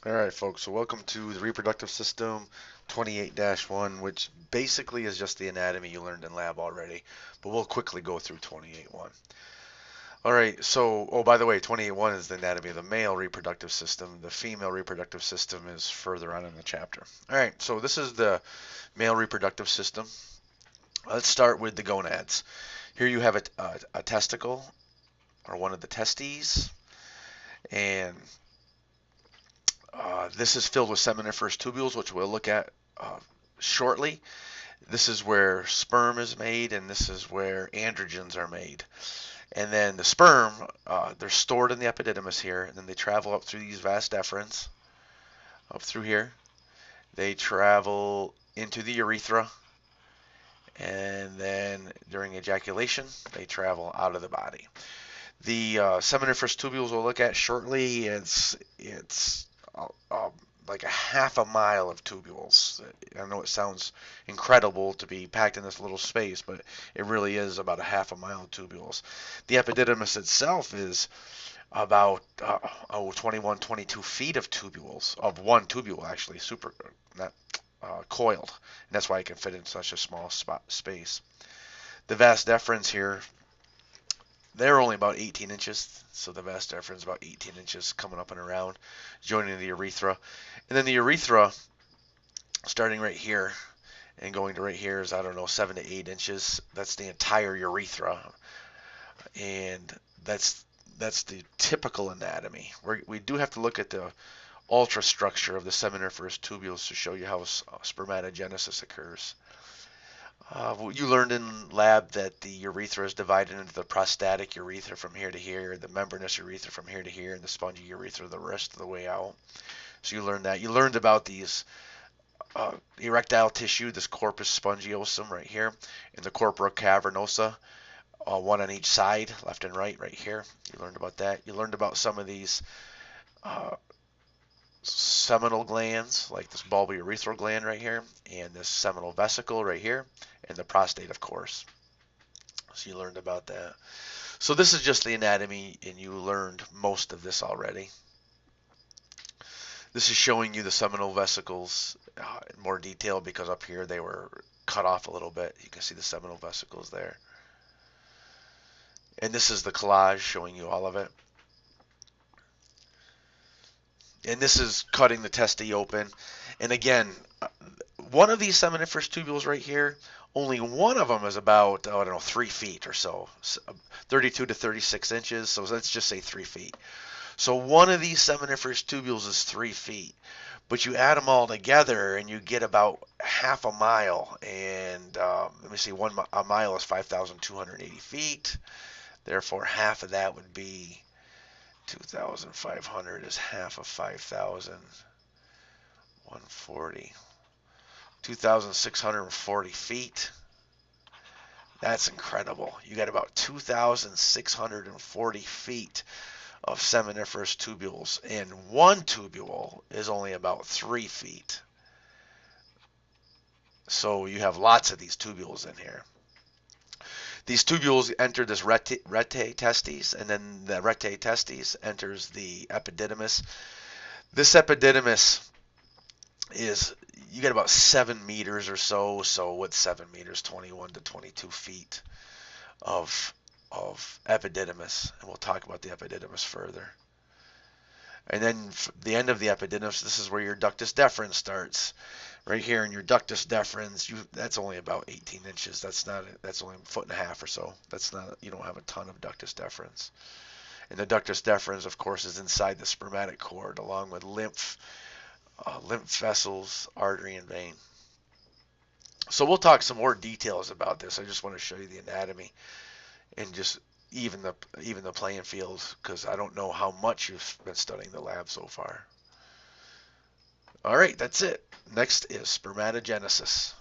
Alright folks, so welcome to the reproductive system 28-1, which basically is just the anatomy you learned in lab already, but we'll quickly go through 28-1. Alright, so, oh by the way, 28-1 is the anatomy of the male reproductive system. The female reproductive system is further on in the chapter. Alright, so this is the male reproductive system. Let's start with the gonads. Here you have a testicle, or one of the testes, and this is filled with seminiferous tubules, which we'll look at shortly. This is where sperm is made, and this is where androgens are made. And then the sperm, they're stored in the epididymis here, and then they travel up through these vas deferens, up through here. They travel into the urethra, and then during ejaculation, they travel out of the body. The seminiferous tubules we'll look at shortly. It's like a half a mile of tubules. I know it sounds incredible to be packed in this little space, but it really is about a half a mile of tubules. The epididymis itself is about 21, 22 feet of tubules, of one tubule actually, super not coiled, and that's why it can fit in such a small space. The vas deferens here, they're only about 18 inches, so the vas deferens is about 18 inches coming up and around, joining the urethra. And then the urethra, starting right here and going to right here is, I don't know, 7 to 8 inches. That's the entire urethra. And that's the typical anatomy. We do have to look at the ultrastructure of the seminiferous tubules to show you how spermatogenesis occurs. You learned in lab that the urethra is divided into the prostatic urethra from here to here, the membranous urethra from here to here, and the spongy urethra the rest of the way out. So you learned that. You learned about these erectile tissue, this corpus spongiosum right here, and the corpora cavernosa, one on each side, left and right, right here. You learned about that. You learned about some of these seminal glands, like this bulbourethral gland right here, and this seminal vesicle right here, and the prostate, of course. So you learned about that. So this is just the anatomy, and you learned most of this already. This is showing you the seminal vesicles in more detail, because up here they were cut off a little bit. You can see the seminal vesicles there. And this is the collage showing you all of it. And this is cutting the testes open. And again, one of these seminiferous tubules right here, only one of them is about, I don't know, 3 feet or so, 32 to 36 inches. So let's just say 3 feet. So one of these seminiferous tubules is 3 feet. But you add them all together and you get about half a mile. And let me see, a mile is 5,280 feet. Therefore, half of that would be 2,500 is half of 5,000. 140. 2,640 feet. That's incredible. You got about 2,640 feet of seminiferous tubules, and one tubule is only about 3 feet. So you have lots of these tubules in here. These tubules enter this rete testes, and then the rete testes enters the epididymis. This epididymis is, you get about 7 meters or so. So what's 7 meters? 21 to 22 feet of epididymis, and we'll talk about the epididymis further. And then the end of the epididymis, this is where your ductus deferens starts. Right here in your ductus deferens, that's only about 18 inches. That's only a foot and a half or so. That's not, you don't have a ton of ductus deferens. And the ductus deferens, of course, is inside the spermatic cord, along with lymph vessels, artery, and vein. So we'll talk some more details about this. I just want to show you the anatomy and just even the playing field, because I don't know how much you've been studying the lab so far. All right, that's it. Next is spermatogenesis.